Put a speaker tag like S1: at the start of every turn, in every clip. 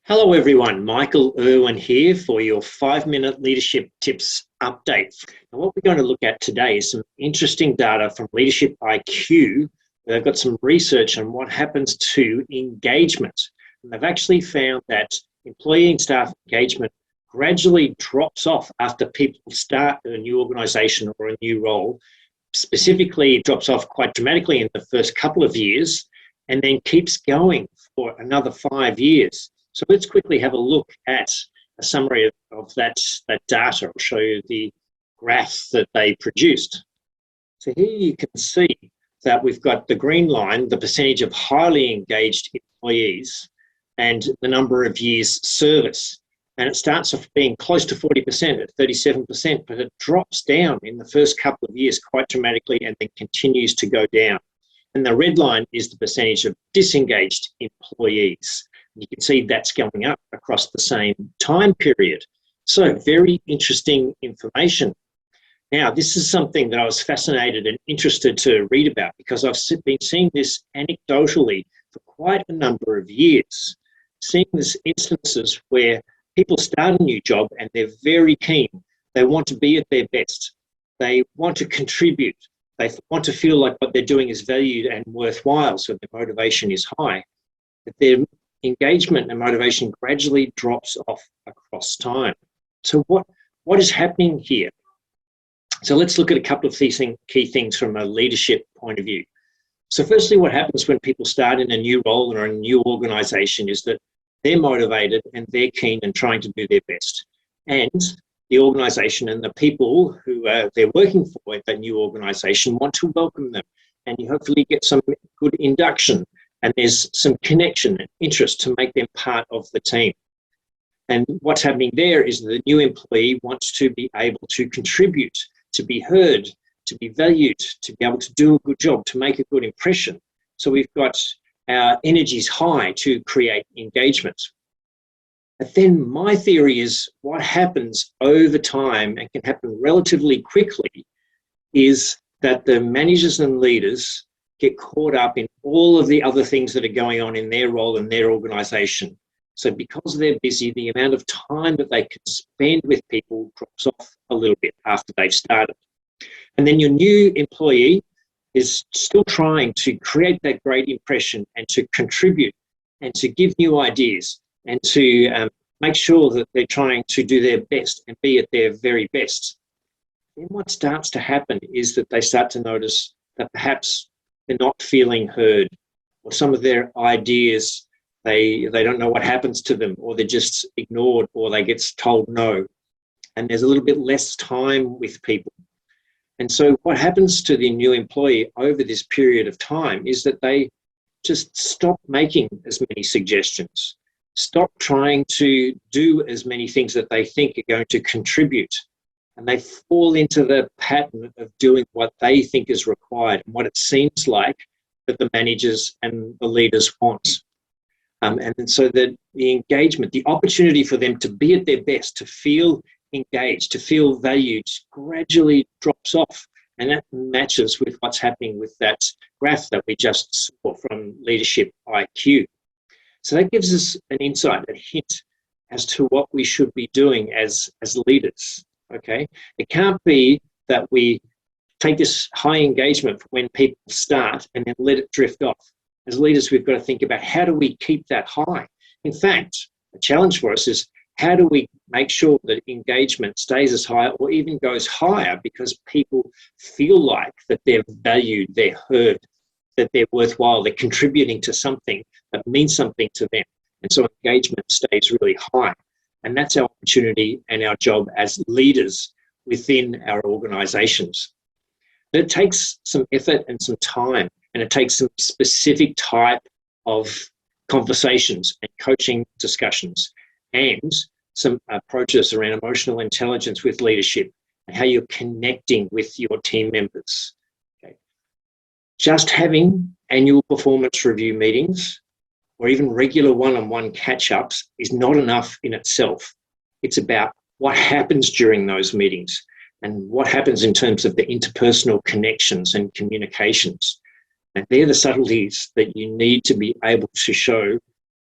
S1: Hello everyone, Michael Irwin here for your 5-minute leadership tips update. Now, what we're going to look at today is some interesting data from Leadership IQ. They've got some research on what happens to engagement. And they've actually found that employee and staff engagement gradually drops off after people start a new organisation or a new role. Specifically, it drops off quite dramatically in the first couple of years and then keeps going for another 5 years. So let's quickly have a look at a summary of that data. I'll show you the graph that they produced. So here you can see that we've got the green line, the percentage of highly engaged employees, and the number of years service. And it starts off being close to 40% at 37%, but it drops down in the first couple of years quite dramatically and then continues to go down. And the red line is the percentage of disengaged employees. You can see that's going up across the same time period. So very interesting information. Now, this is something that I was fascinated and interested to read about because I've been seeing this anecdotally for quite a number of years, seeing these instances where people start a new job and they're very keen. They want to be at their best. They want to contribute. They want to feel like what they're doing is valued and worthwhile, so their motivation is high. But their engagement and motivation gradually drops off across time. So what is happening here? So let's look at a couple of key things from a leadership point of view. So firstly, what happens when people start in a new role or a new organisation is that they're motivated and they're keen and trying to do their best. And the organisation and the people who they're working for at that new organisation want to welcome them, and you hopefully get some good induction. And there's some connection and interest to make them part of the team. And what's happening there is the new employee wants to be able to contribute, to be heard, to be valued, to be able to do a good job, to make a good impression. So we've got our energies high to create engagement. But then my theory is what happens over time and can happen relatively quickly is that the managers and leaders get caught up in all of the other things that are going on in their role and their organisation. So because they're busy, the amount of time that they can spend with people drops off a little bit after they've started. And then your new employee is still trying to create that great impression and to contribute and to give new ideas and to make sure that they're trying to do their best and be at their very best. Then what starts to happen is that they start to notice that perhaps they're not feeling heard, or some of their ideas, they don't know what happens to them, or they're just ignored, or they get told no. And there's a little bit less time with people. And so what happens to the new employee over this period of time is that they just stop making as many suggestions, stop trying to do as many things that they think are going to contribute. And they fall into the pattern of doing what they think is required and what it seems like that the managers and the leaders want. And so the engagement, the opportunity for them to be at their best, to feel engaged, to feel valued, gradually drops off. And that matches with what's happening with that graph that we just saw from Leadership IQ. So that gives us an insight, a hint as to what we should be doing as leaders. Okay, it can't be that we take this high engagement for when people start and then let it drift off. As leaders, we've got to think about how do we keep that high? In fact, a challenge for us is how do we make sure that engagement stays as high or even goes higher because people feel like that they're valued, they're heard, that they're worthwhile, they're contributing to something that means something to them. And so engagement stays really high. And that's our opportunity and our job as leaders within our organisations. But it takes some effort and some time, and it takes some specific type of conversations and coaching discussions and some approaches around emotional intelligence with leadership and how you're connecting with your team members. Okay. Just having annual performance review meetings or even regular one-on-one catch-ups is not enough in itself. It's about what happens during those meetings and what happens in terms of the interpersonal connections and communications. And they're the subtleties that you need to be able to show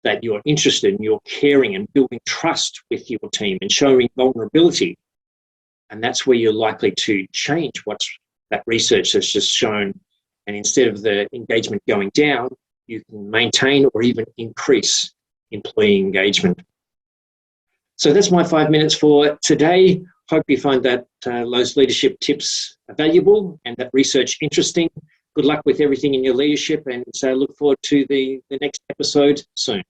S1: that you're interested and you're caring and building trust with your team and showing vulnerability. And that's where you're likely to change what that research has just shown. And instead of the engagement going down, you can maintain or even increase employee engagement. So that's my 5 minutes for today. Hope you find that those leadership tips valuable and that research interesting. Good luck with everything in your leadership, and so look forward to the next episode soon.